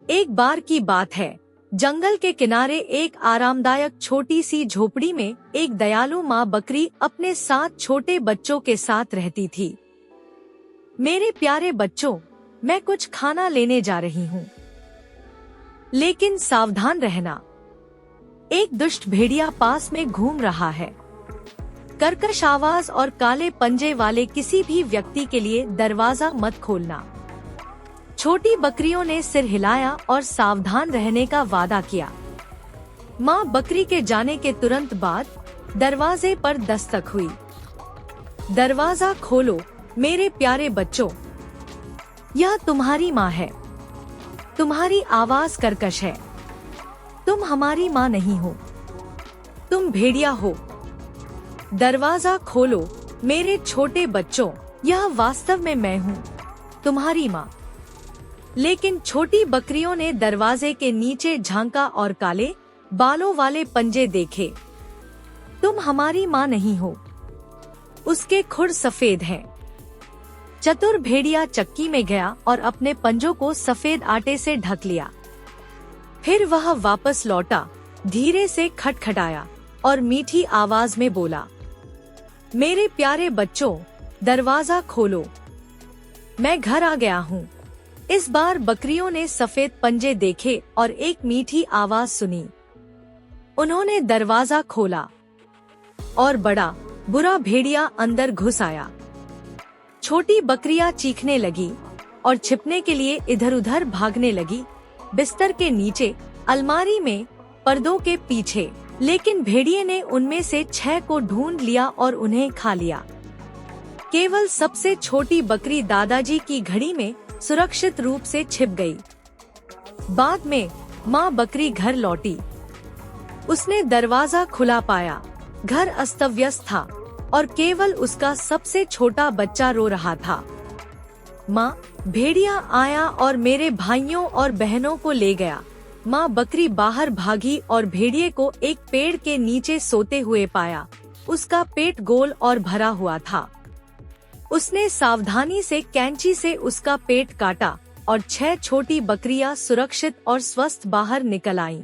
एक बार की बात है, जंगल के किनारे एक आरामदायक छोटी सी झोपड़ी में एक दयालु माँ बकरी अपने 7 छोटे बच्चों के साथ रहती थी। मेरे प्यारे बच्चों, मैं कुछ खाना लेने जा रही हूँ, लेकिन सावधान रहना। एक दुष्ट भेड़िया पास में घूम रहा है। कर्कश आवाज और काले पंजे वाले किसी भी व्यक्ति के लिए दरवाजा मत खोलना। छोटी बकरियों ने सिर हिलाया और सावधान रहने का वादा किया। माँ बकरी के जाने के तुरंत बाद दरवाजे पर दस्तक हुई। दरवाजा खोलो मेरे प्यारे बच्चों, यह तुम्हारी माँ है। तुम्हारी आवाज कर्कश है। तुम हमारी माँ नहीं हो, तुम भेड़िया हो। दरवाजा खोलो मेरे छोटे बच्चों, यह वास्तव में मैं हूँ, तुम्हारी माँ। लेकिन छोटी बकरियों ने दरवाजे के नीचे झांका और काले बालों वाले पंजे देखे। तुम हमारी माँ नहीं हो, उसके खुर सफेद हैं। चतुर भेड़िया चक्की में गया और अपने पंजों को सफेद आटे से ढक लिया। फिर वह वापस लौटा, धीरे से खटखटाया और मीठी आवाज में बोला, मेरे प्यारे बच्चों, दरवाजा खोलो, मैं घर आ गया हूँ। इस बार बकरियों ने सफेद पंजे देखे और एक मीठी आवाज सुनी। उन्होंने दरवाजा खोला और बड़ा बुरा भेड़िया अंदर घुस आया। छोटी बकरियां चीखने लगी और छिपने के लिए इधर उधर भागने लगी, बिस्तर के नीचे, अलमारी में, पर्दों के पीछे। लेकिन भेड़िए ने उनमें से 6 को ढूंढ लिया और उन्हें खा लिया। केवल सबसे छोटी बकरी दादाजी की घड़ी में सुरक्षित रूप से छिप गई। बाद में माँ बकरी घर लौटी। उसने दरवाजा खुला पाया। घर अस्त व्यस्त था और केवल उसका सबसे छोटा बच्चा रो रहा था। माँ, भेड़िया आया और मेरे भाइयों और बहनों को ले गया। माँ बकरी बाहर भागी और भेड़िए को एक पेड़ के नीचे सोते हुए पाया। उसका पेट गोल और भरा हुआ था। उसने सावधानी से कैंची से उसका पेट काटा और 6 छोटी बकरियां सुरक्षित और स्वस्थ बाहर निकल आईं।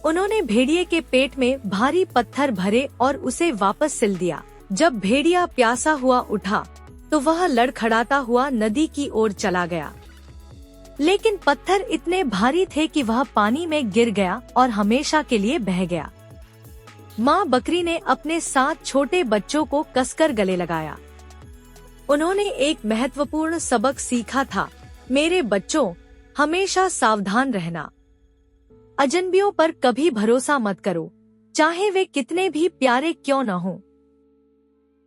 उन्होंने भेड़िए के पेट में भारी पत्थर भरे और उसे वापस सिल दिया। जब भेड़िया प्यासा हुआ उठा तो वह लड़खड़ाता हुआ नदी की ओर चला गया। लेकिन पत्थर इतने भारी थे कि वह पानी में गिर गया और हमेशा के लिए बह गया। माँ बकरी ने अपने 7 छोटे बच्चों को कसकर गले लगाया। उन्होंने एक महत्वपूर्ण सबक सीखा था, मेरे बच्चों, हमेशा सावधान रहना। अजनबियों पर कभी भरोसा मत करो, चाहे वे कितने भी प्यारे क्यों न हों।